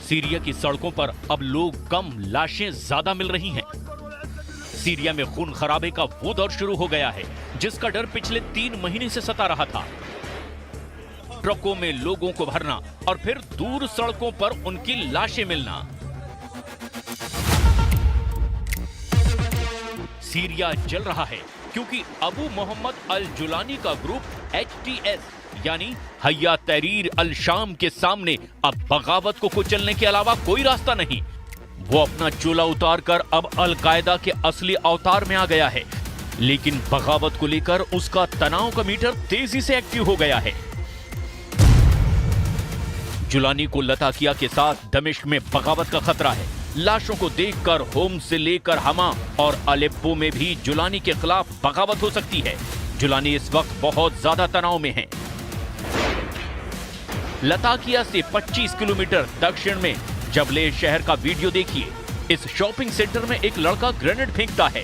Syria की सड़कों पर अब लोग कम, लाशें ज्यादा मिल रही हैं। सीरिया में खून खराबे का वो दौर शुरू हो गया है जिसका डर पिछले 3 महीने से सता रहा था। ट्रकों में लोगों को भरना और फिर दूर सड़कों पर उनकी लाशें मिलना। सीरिया जल रहा है क्योंकि अबू मोहम्मद अल जुलानी का ग्रुप HTS यानी हया तहरीर अल शाम के सामने अब बगावत को कुचलने के अलावा कोई रास्ता नहीं। वो अपना चोला उतार कर अब अल कायदा के असली अवतार में आ गया है, लेकिन बगावत को लेकर उसका तनाव का मीटर तेजी से एक्टिव हो गया है। जुलानी को लताकिया के साथ दमिश्क में बगावत का खतरा है। लाशों को देखकर होम से लेकर हमा और अलेप्पो में भी जुलानी के खिलाफ बगावत हो सकती है। जुलानी इस वक्त बहुत ज्यादा तनाव में है। लताकिया से 25 किलोमीटर दक्षिण में जबले शहर का वीडियो देखिए। इस शॉपिंग सेंटर में एक लड़का ग्रेनेड फेंकता है।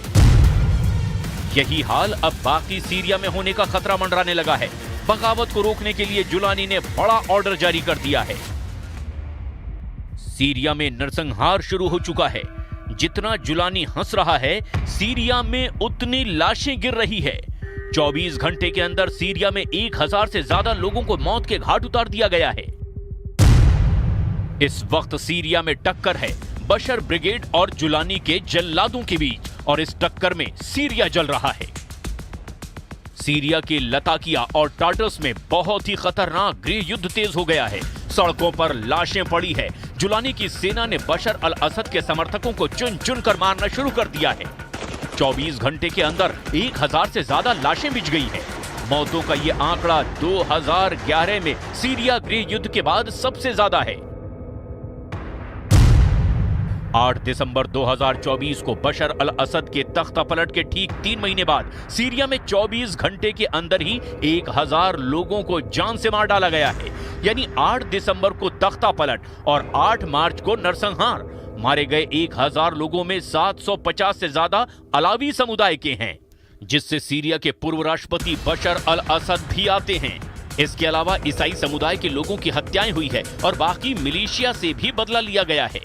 यही हाल अब बाकी सीरिया में होने का खतरा मंडराने लगा है। बगावत को रोकने के लिए जुलानी ने बड़ा ऑर्डर जारी कर दिया है। सीरिया में नरसंहार शुरू हो चुका है। जितना जुलानी हंस रहा है, सीरिया में उतनी लाशें गिर रही है। 24 घंटे के अंदर सीरिया में 1000 से ज्यादा लोगों को मौत के घाट उतार दिया गया है। इस वक्त सीरिया में टक्कर है बशर ब्रिगेड और जुलानी के जल्लादों के बीच, और इस टक्कर में सीरिया जल रहा है। सीरिया के लताकिया और टार्टस में बहुत ही खतरनाक गृह युद्ध तेज हो गया है। सड़कों पर लाशें पड़ी है। जुलानी की सेना ने बशर अल असद के समर्थकों को चुन चुन कर मारना शुरू कर दिया है। 24 घंटे के अंदर 1000 से ज्यादा लाशें बिछ गई है। मौतों का ये आंकड़ा 2011 में सीरिया गृह युद्ध के बाद सबसे ज्यादा है। 8 दिसंबर 2024 को बशर अल असद के तख्ता पलट के ठीक 3 महीने बाद सीरिया में 24 घंटे के अंदर ही 1000 लोगों को जान से मार डाला गया है। यानी 8 दिसंबर को तख्ता पलट और 8 मार्च को नरसंहार। मारे गए 1000 लोगों में 750 से ज्यादा अलावी समुदाय के हैं, जिससे सीरिया के पूर्व राष्ट्रपति बशर अल असद भी आते हैं। इसके अलावा ईसाई समुदाय के लोगों की हत्याएं हुई है और बाकी मिलिशिया से भी बदला लिया गया है।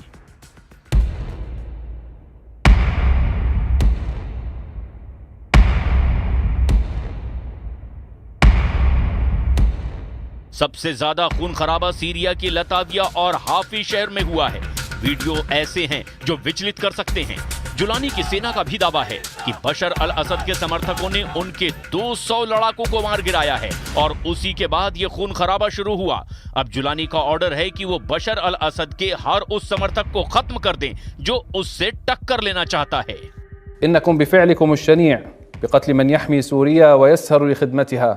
सबसे ज्यादा खून खराबा सीरिया की लताकिया और हाफी शहर में हुआ है। वीडियो ऐसे हैं जो विचलित कर सकते हैं। जुलानी की सेना का भी दावा है कि बशर अल असद के समर्थकों ने उनके 200 लड़ाकों को मार गिराया है और उसी के बाद ये खून खराबा शुरू हुआ। अब जुलानी का ऑर्डर है कि वो बशर अल असद के हर उस समर्थक को खत्म कर दें जो उससे टक्कर लेना चाहता है। इन्नकुम बिफ़िअलिकुम अश-शनीअ बिक़त्ल मन यहमी सूरिया व यसहरु लिख़िदमतिहा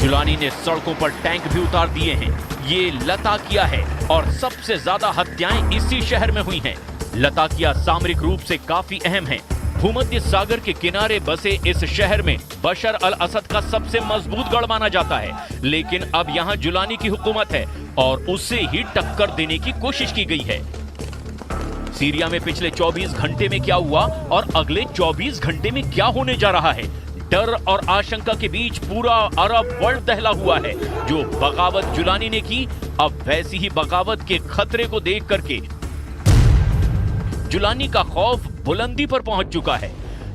जुलानी ने सड़कों पर टैंक भी उतार दिए हैं। ये लताकिया है और सबसे ज्यादा हत्याएं इसी शहर में हुई हैं। लताकिया सामरिक रूप से काफी अहम है। भूमध्य सागर के किनारे बसे इस शहर में बशर अल असद का सबसे मजबूत गढ़ माना जाता है, लेकिन अब यहाँ जुलानी की हुकूमत है और उससे ही टक्कर देने की कोशिश की गई है। सीरिया में पिछले 24 घंटे में क्या हुआ और अगले 24 घंटे में क्या होने जा रहा है, डर और आशंका के बीच पूरा अरब वर्ल्ड दहला हुआ है। जो बगावत जुलानी ने की, अब वैसी ही बगावत के खतरे को देख करके जुलानी का खौफ बुलंदी पर पहुंच चुका है।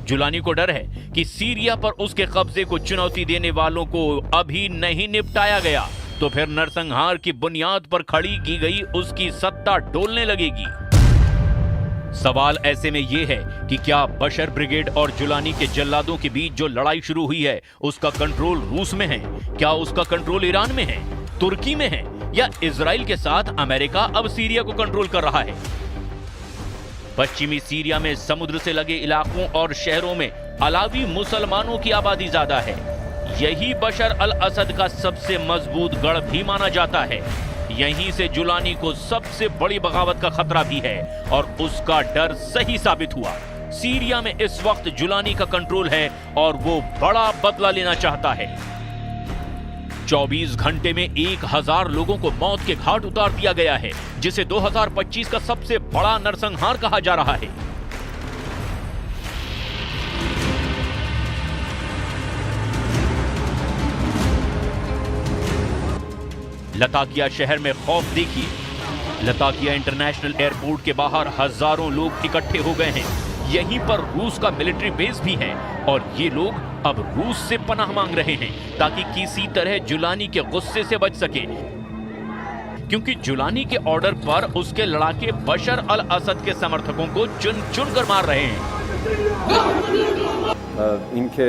जुलानी को डर है कि सीरिया पर उसके कब्जे को चुनौती देने वालों को अभी नहीं निपटाया गया तो फिर नरसंहार की बुनियाद पर खड़ी की गई उसकी सत्ता डोलने लगेगी। सवाल ऐसे में यह है कि क्या बशर ब्रिगेड और जुलानी के जल्लादों के बीच जो लड़ाई शुरू हुई है उसका कंट्रोल रूस में है? क्या उसका कंट्रोल ईरान में है, तुर्की में है, या इजराइल के साथ अमेरिका अब सीरिया को कंट्रोल कर रहा है? पश्चिमी सीरिया में समुद्र से लगे इलाकों और शहरों में अलावी मुसलमानों की आबादी ज्यादा है। यही बशर अल असद का सबसे मजबूत गढ़ भी माना जाता है। यहीं से जुलानी को सबसे बड़ी बगावत का खतरा भी है और उसका डर सही साबित हुआ। सीरिया में इस वक्त जुलानी का कंट्रोल है और वो बड़ा बदला लेना चाहता है। 24 घंटे में 1000 लोगों को मौत के घाट उतार दिया गया है, जिसे 2025 का सबसे बड़ा नरसंहार कहा जा रहा है। लताकिया शहर में खौफ देखिए। लताकिया इंटरनेशनल एयरपोर्ट के बाहर हजारों लोग इकट्ठे हो गए हैं। यहीं पर रूस का मिलिट्री बेस भी है और ये लोग अब रूस से पनाह मांग रहे हैं ताकि किसी तरह जुलानी के गुस्से से बच सके, क्योंकि जुलानी के ऑर्डर पर उसके लड़ाके बशर अल असद के समर्थकों को चुन चुन कर मार रहे हैं। इनके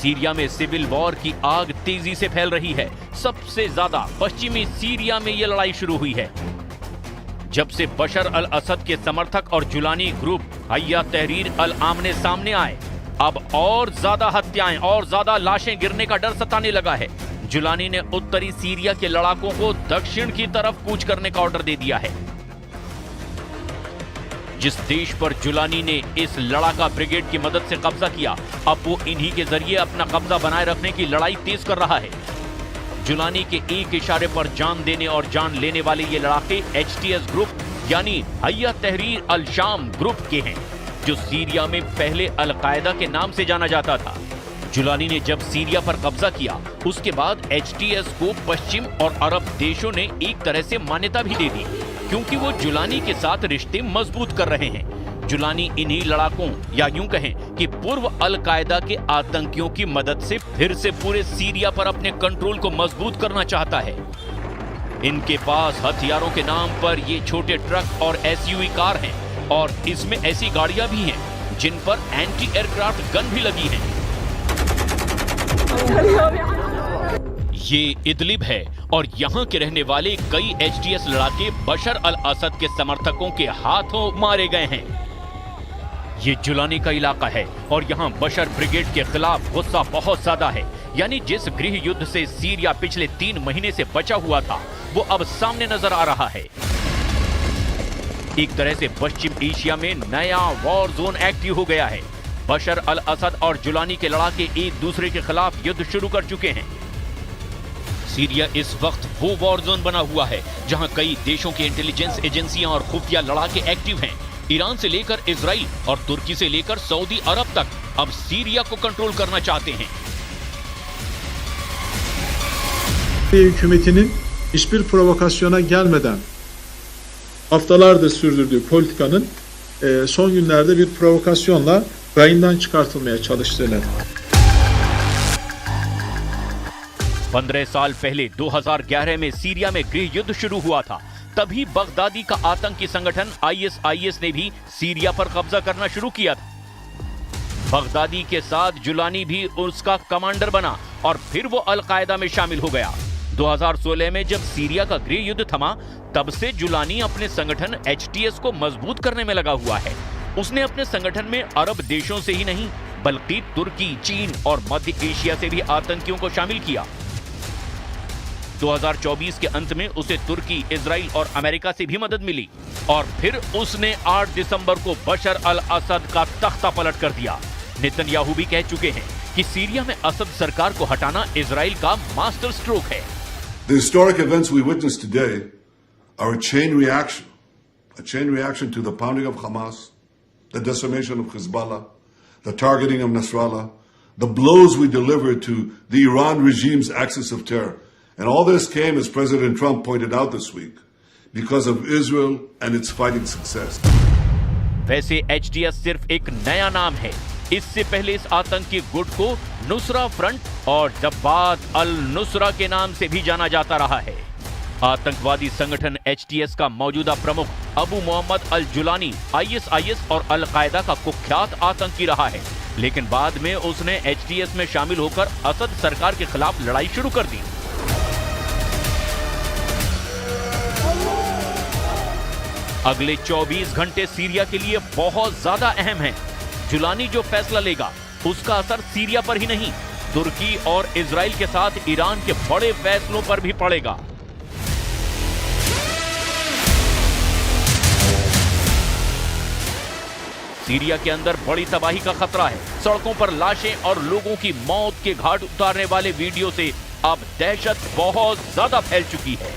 सीरिया में सिविल वॉर की आग तेजी से फैल रही है। सबसे ज्यादा पश्चिमी सीरिया में यह लड़ाई शुरू हुई है जब से बशर अल असद के समर्थक और जुलानी ग्रुप हय्या तहरीर अल आमने सामने आए। अब और ज्यादा हत्याएं और ज्यादा लाशें गिरने का डर सताने लगा है। जुलानी ने उत्तरी सीरिया के लड़ाकों को दक्षिण की तरफ कूच करने का ऑर्डर दे दिया है। जिस देश पर जुलानी ने इस लड़ाका ब्रिगेड की मदद से कब्जा किया, अब वो इन्हीं के जरिए अपना कब्जा बनाए रखने की लड़ाई तेज कर रहा है। जुलानी के एक इशारे पर जान देने और जान लेने वाले ये लड़ाके HTS ग्रुप यानी हय्या तहरीर अल शाम ग्रुप के हैं, जो सीरिया में पहले अल कायदा के नाम से जाना जाता था। जुलानी ने जब सीरिया पर कब्जा किया, उसके बाद HTS को पश्चिम और अरब देशों ने एक तरह से मान्यता भी दे दी, क्योंकि वो जुलानी के साथ रिश्ते मजबूत कर रहे हैं। जुलानी इन्हीं लड़ाकों या यूं कहें कि पूर्व अल कायदा के आतंकियों की मदद से फिर से पूरे सीरिया पर अपने कंट्रोल को मजबूत करना चाहता है। इनके पास हथियारों के नाम पर ये छोटे ट्रक और SUV कार हैं और इसमें ऐसी गाड़ियां भी हैं जिन पर एंटी एयरक्राफ्ट गन भी लगी हैं। ये इदलिब है और यहाँ के रहने वाले कई HTS लड़ाके बशर अल असद के समर्थकों के हाथों मारे गए हैं। ये जुलानी का इलाका है और यहाँ बशर ब्रिगेड के खिलाफ गुस्सा बहुत ज्यादा है। यानी जिस गृह युद्ध से सीरिया पिछले 3 महीने से बचा हुआ था, वो अब सामने नजर आ रहा है। एक तरह से पश्चिम एशिया में नया वॉर जोन एक्टिव हो गया है। बशर अल असद और जुलानी के लड़ाके एक दूसरे के खिलाफ युद्ध शुरू कर चुके हैं। सीरिया इस वक्त वो वॉर जोन बना हुआ है जहां कई देशों की इंटेलिजेंस एजेंसियां और खुफिया लड़ाके एक्टिव हैं। ईरान से लेकर इजराइल और तुर्की से लेकर सऊदी अरब तक अब सीरिया को कंट्रोल करना चाहते हैं। Hükümetinin hiçbir provokasyona gelmeden haftalardır sürdürdüğü politikanın son günlerde bir provokasyonla rayından çıkartılmaya çalıştığını. 15 साल पहले 2011 में सीरिया में गृह युद्ध शुरू हुआ था। तभी बगदादी का आतंकी संगठन ISIS ने भी सीरिया पर कब्जा करना शुरू किया था। बगदादी के साथ जुलानी भी उसका कमांडर बना और फिर वो अल कायदा में शामिल हो गया। 2016 में जब सीरिया का गृह युद्ध थमा, तब से जुलानी अपने संगठन HTS को मजबूत करने में लगा हुआ है। उसने अपने संगठन में अरब देशों से ही नहीं बल्कि तुर्की, चीन और मध्य एशिया से भी आतंकियों को शामिल किया। 2024 के अंत में उसे तुर्की, इजराइल और अमेरिका से भी मदद मिली और फिर उसने 8 दिसंबर को बशर अल असद का तख्ता पलट कर दिया। नेतन्याहू भी कह चुके हैं कि सीरिया में असद सरकार को हटाना इजराइल का मास्टर स्ट्रोक है। The historic events we witnessed today are a chain reaction to the pounding of Hamas, the decimation of Hezbollah, the targeting of Nasrallah, the blows we delivered to the Iran regime's axis of terror. And all this came, as President Trump pointed out this week, because of Israel and its fighting success. वैसे HTS सिर्फ एक नया नाम है। इससे पहले इस आतंकी गुट को नुसरा फ्रंट और जब्बात अल नुसरा के नाम से भी जाना जाता रहा है। आतंकवादी संगठन HTS का मौजूदा प्रमुख अबू मोहम्मद अल जुलानी ISIS और अल कायदा का कुख्यात आतंकी रहा है, लेकिन बाद में उसने HTS में शामिल होकर असद सरकार के खिलाफ लड़ाई शुरू कर दी। अगले 24 घंटे सीरिया के लिए बहुत ज्यादा अहम हैं। जुलानी जो फैसला लेगा उसका असर सीरिया पर ही नहीं, तुर्की और इजराइल के साथ ईरान के बड़े फैसलों पर भी पड़ेगा। सीरिया के अंदर बड़ी तबाही का खतरा है। सड़कों पर लाशें और लोगों की मौत के घाट उतारने वाले वीडियो से अब दहशत बहुत ज्यादा फैल चुकी है।